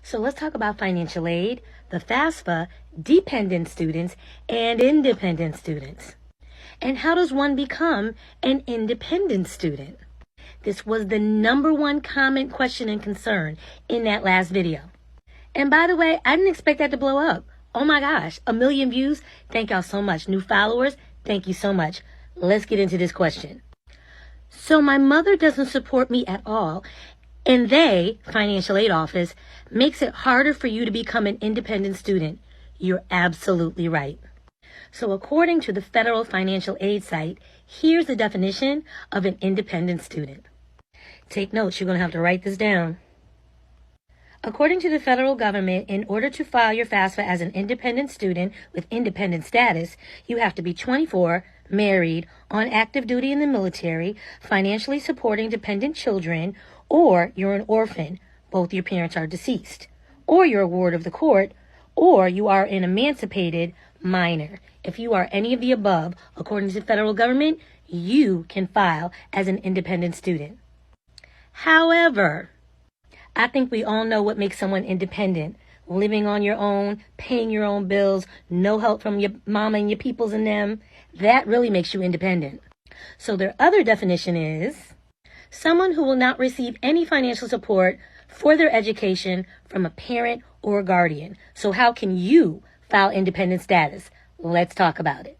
So let's talk about financial aid, the FAFSA, dependent students, and independent students. And how does one become an independent student? This was the #1 comment, question, and concern in that last video. And by the way, I didn't expect that to blow up. Oh my gosh, 1 million views. Thank y'all so much. New followers, thank you so much. Let's get into this question. So my mother doesn't support me at all, and they, financial aid office, makes it harder for you to become an independent student. You're absolutely right. So according to the federal financial aid site, here's the definition of an independent student. Take notes, you're going to have to write this down. According to the federal government, in order to file your FAFSA as an independent student with independent status, you have to be 24, married, on active duty in the military, financially supporting dependent children, or you're an orphan, both your parents are deceased, or you're a ward of the court, or you are an emancipated minor. If you are any of the above, according to the federal government, you can file as an independent student. However, I think we all know what makes someone independent. Living on your own, paying your own bills, no help from your mama and your peoples and them. That really makes you independent. So their other definition is someone who will not receive any financial support for their education from a parent or a guardian. So how can you file independent status? Let's talk about it.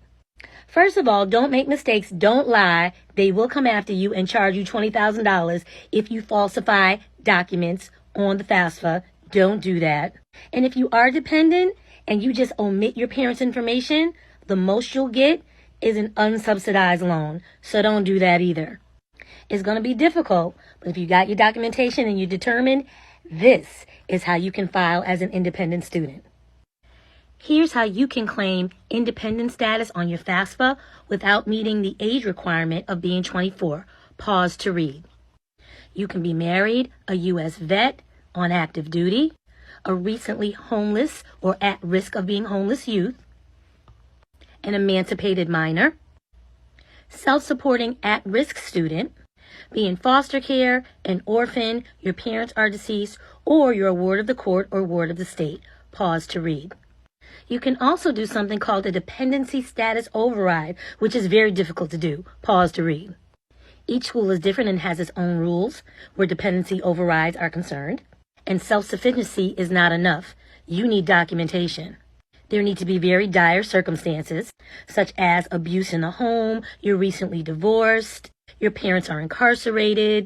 First of all, don't make mistakes. Don't lie. They will come after you and charge you $20,000 if you falsify documents on the FAFSA. Don't do that. And if you are dependent and you just omit your parents' information, the most you'll get is an unsubsidized loan. So don't do that either. It's going to be difficult, but if you got your documentation and you're determined, this is how you can file as an independent student. Here's how you can claim independent status on your FAFSA without meeting the age requirement of being 24. Pause to read. You can be married, a U.S. vet, on active duty, a recently homeless or at risk of being homeless youth, an emancipated minor, self-supporting at-risk student, be in foster care, an orphan, your parents are deceased, or you're a ward of the court or ward of the state. Pause to read. You can also do something called a dependency status override, which is very difficult to do. Pause to read. Each school is different and has its own rules where dependency overrides are concerned. And self-sufficiency is not enough. You need documentation. There need to be very dire circumstances, such as abuse in the home, you're recently divorced, your parents are incarcerated,